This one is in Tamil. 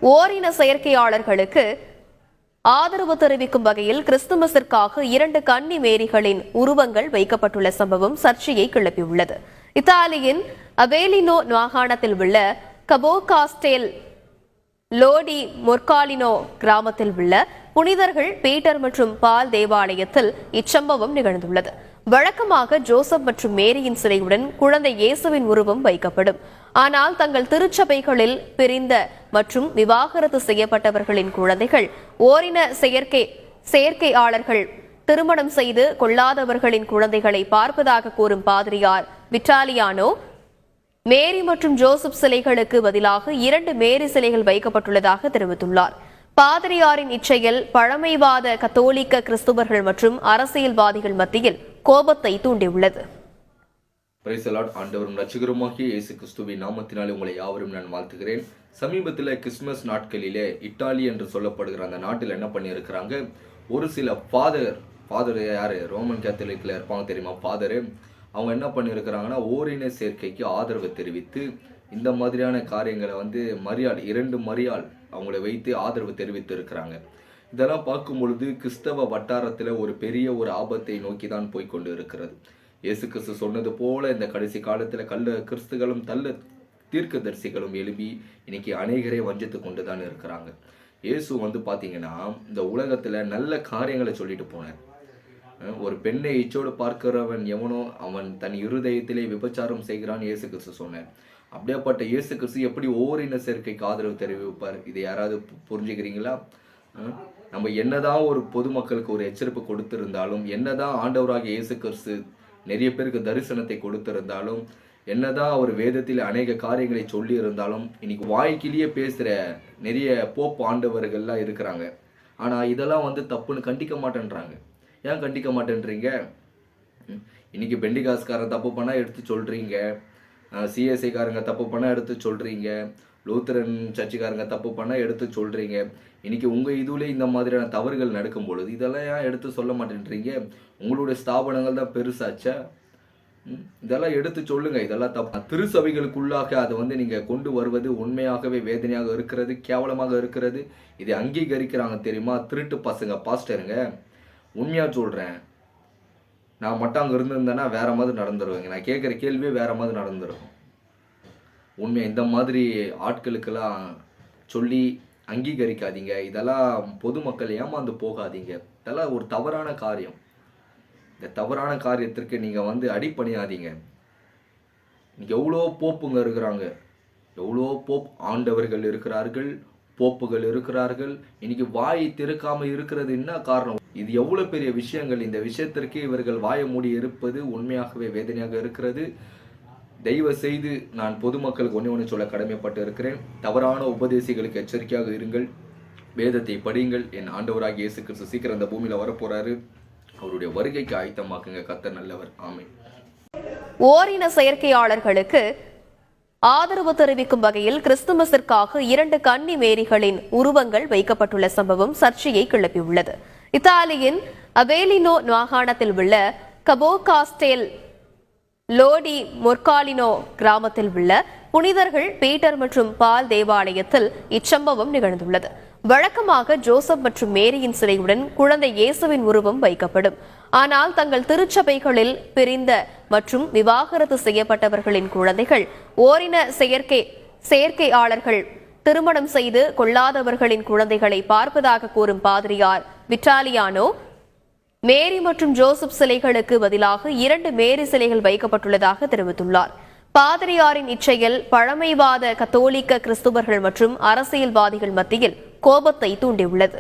ஓரின செயற்கையாளர்களுக்கு ஆதரவு தெரிவிக்கும் வகையில் கிறிஸ்துமஸிற்காக 2 கன்னி மேரிகளின் உருவங்கள் வைக்கப்பட்டுள்ள சம்பவம் சர்ச்சையை கிளப்பியுள்ளது. இத்தாலியின் அவேலினோ மாகாணத்தில் உள்ள கபோ காஸ்டேல் லோடி மொர்காலினோ கிராமத்தில் உள்ள புனிதர்கள் பீட்டர் மற்றும் பால் தேவாலயத்தில் இச்சம்பவம் நிகழ்ந்துள்ளது. வழக்கமாக ஜோசப் மற்றும் மேரியின் சிலையுடன் குழந்தை இயேசுவின் உருவம் வைக்கப்படும். ஆனால் தங்கள் திருச்சபைகளில் பிரிந்த மற்றும் விவாகரத்து செய்யப்பட்டவர்களின் குழந்தைகள் ஓரின செயற்கையாளர்கள் திருமணம் செய்து கொள்ளாதவர்களின் குழந்தைகளை பார்ப்பதாக கூறும் பாதிரியார் விட்டாலியானோ மேரி மற்றும் ஜோசப் சிலைகளுக்கு பதிலாக 2 மேரி சிலைகள் வைக்கப்பட்டுள்ளதாக தெரிவித்துள்ளார். பாதிரியாரின் இச்செயல் பழமைவாத கத்தோலிக்க கிறிஸ்துவர்கள் மற்றும் அரசியல்வாதிகள் மத்தியில் கோபத்தை தூண்டியுள்ளது. ஆண்டவரும் ரட்சகருமாகிய இயேசு கிறிஸ்துவின் நாமத்தினாலே உங்களை யாவரும் நான் வாழ்த்துகிறேன். சமீபத்தில் கிறிஸ்துமஸ் நாட்களிலே இத்தாலி என்று சொல்லப்படுகிற அந்த நாட்டில் என்ன பண்ணியிருக்கிறாங்க, ஒரு சில ஃபாதர் யாரு ரோமன் கேத்தலிக்ல இருப்பாங்க தெரியுமா, ஃபாதரு, அவங்க என்ன பண்ணியிருக்கிறாங்கன்னா ஓரின சேர்க்கைக்கு ஆதரவு தெரிவித்து இந்த மாதிரியான காரியங்களை மரியாள் 2 மரியாள் அவங்களை வைத்து ஆதரவு தெரிவித்து இருக்கிறாங்க. இதெல்லாம் பார்க்கும் பொழுது கிறிஸ்தவ வட்டாரத்தில் ஒரு பெரிய ஆபத்தை நோக்கி தான் போய்கொண்டு இருக்கிறது. இயேசு கிறிஸ்து சொன்னது போல இந்த கடைசி காலத்தில் கிறிஸ்துகளும் தீர்க்கதரிசிகளும் எழுப்பி இன்னைக்கு அநேகரை வஞ்சித்து கொண்டு தான் இருக்கிறாங்க. இயேசு பார்த்தீங்கன்னா இந்த உலகத்தில் நல்ல காரியங்களை சொல்லிட்டு போனார். ஒரு பெண்ணை இச்சோடு பார்க்கிறவன் எவனோ அவன் தன் இருதயத்திலே விபச்சாரம் செய்கிறான் இயேசு கிறிஸ்து சொன்னார். அப்படியாப்பட்ட இயேசு கிறிஸ்து எப்படி ஓரின சேர்க்கைக்கு ஆதரவு தெரிவிப்பார்? இதை யாராவது புரிஞ்சுக்கிறீங்களா? நம்ம என்னதான் ஒரு பொதுமக்களுக்கு ஒரு எச்சரிப்பு கொடுத்திருந்தாலும், என்னதான் ஆண்டவராகிய இயேசு கிறிஸ்து நிறைய பேருக்கு தரிசனத்தை கொடுத்திருந்தாலும், என்னதான் அவர் வேதத்தில் அநேக காரியங்களை சொல்லி இருந்தாலும், இன்னைக்கு வாய்க்கிலேயே பேசுற நிறைய போப் ஆண்டவர்கள்லாம் இருக்கிறாங்க. ஆனா இதெல்லாம் தப்புன்னு கண்டிக்க மாட்டேன்றாங்க. ஏன் கண்டிக்க மாட்டேன்றீங்க? இன்னைக்கு பெண்டிகாஸ்காரன் தப்பு பண்ணா எடுத்து சொல்றீங்க, சிஎஸ்ஐக்காரங்க தப்பு பண்ணா எடுத்து சொல்றீங்க, லூத்தரன் சர்ச்சுக்காரங்க தப்பு பண்ணா எடுத்து சொல்றீங்க. இன்னைக்கு உங்க இதுல இந்த மாதிரியான தவறுகள் நடக்கும் பொழுது இதெல்லாம் ஏன் எடுத்து சொல்ல மாட்டேன்றீங்க? உங்களுடைய ஸ்தாபனங்கள் தான் பெருசாச்சா? இதெல்லாம் எடுத்து சொல்லுங்க. இதெல்லாம் தப்பு. திருச்சபைகளுக்குள்ளாக அதை நீங்க கொண்டு வருவது உண்மையாகவே வேதனையாக இருக்கிறது, கேவலமாக இருக்கிறது. இதை அங்கீகரிக்கிறாங்க தெரியுமா திருட்டு பசங்க பாஸ்டருங்க. உண்மையா சொல்றேன், நான் மட்டும் அங்கே இருந்திருந்தேன்னா வேற மாதிரி நடந்துருவேங்க. நான் கேட்குற கேள்வியே வேற மாதிரி நடந்துடும். உண்மையா இந்த மாதிரி ஆட்களுக்கெல்லாம் சொல்லி அங்கீகரிக்காதீங்க. இதெல்லாம் பொதுமக்கள் ஏமாந்து போகாதீங்க. இதெல்லாம் ஒரு தவறான காரியம். இந்த தவறான காரியத்திற்கு நீங்கள் அடிப்பணியாதீங்க. இன்னைக்கு எவ்வளோ போப்புங்க இருக்கிறாங்க, எவ்வளோ போப் ஆண்டவர்கள் இருக்கிறார்கள், போப்புகள் இருக்கிறார்கள். இன்னைக்கு வாய் திறக்காம இருக்கிறது என்ன காரணம்? இது எவ்வளவு பெரிய விஷயங்கள். இந்த விஷயத்திற்கு இவர்கள் வாய மூடி இருப்பது உண்மையாகவே வேதனையாக இருக்கிறது. தயவு செய்து நான் பொதுமக்களுக்கு ஒன்று சொல்ல கடமைப்பட்டு இருக்கிறேன். தவறான உபதேசிகளுக்கு எச்சரிக்கையாக இருங்கள். வேதத்தை படியுங்கள். என் ஆண்டவராகிய இயேசு கிறிஸ்து சீக்கிரம் அந்த பூமியில வரப்போறாரு. அவருடைய வருகைக்கு ஆயத்தமாக்குங்க. கர்த்தர் நல்லவர். ஆமென். ஓரின செயற்கையாளர்களுக்கு ஆதரவு தெரிவிக்கும் வகையில் கிறிஸ்துமஸிற்காக 2 கன்னி மேரிகளின் உருவங்கள் வைக்கப்பட்டுள்ள சம்பவம் சர்ச்சையை கிளப்பியுள்ளது. இத்தாலியின் அவேலினோ மாகாணத்தில் உள்ள கபோ காஸ்டேல் லோடி மொர்காலினோ கிராமத்தில் உள்ள புனிதர்கள் பீட்டர் மற்றும் பால் தேவாலயத்தில் இச்சம்பவம் நிகழ்ந்துள்ளது. வழக்கமாக ஜோசப் மற்றும் மேரியின் சிலையுடன் குழந்தை இயேசுவின் உருவம் வைக்கப்படும். ஆனால் தங்கள் திருச்சபைகளில் பிரிந்த மற்றும் விவாகரத்து செய்யப்பட்டவர்களின் குழந்தைகள் ஓரின செயற்கையாளர்கள் திருமணம் செய்து கொள்ளாதவர்களின் குழந்தைகளை பார்ப்பதாக கூறும் பாதிரியார் விட்டாலியானோ மேரி மற்றும் ஜோசப் சிலைகளுக்கு பதிலாக 2 மேரி சிலைகள் வைக்கப்பட்டுள்ளதாக தெரிவித்துள்ளார். பாதிரியாரின் இச்செயல் பழமைவாத கத்தோலிக்க கிறிஸ்துவர்கள் மற்றும் அரசியல்வாதிகள் மத்தியில் கோபத்தை தூண்டியுள்ளது.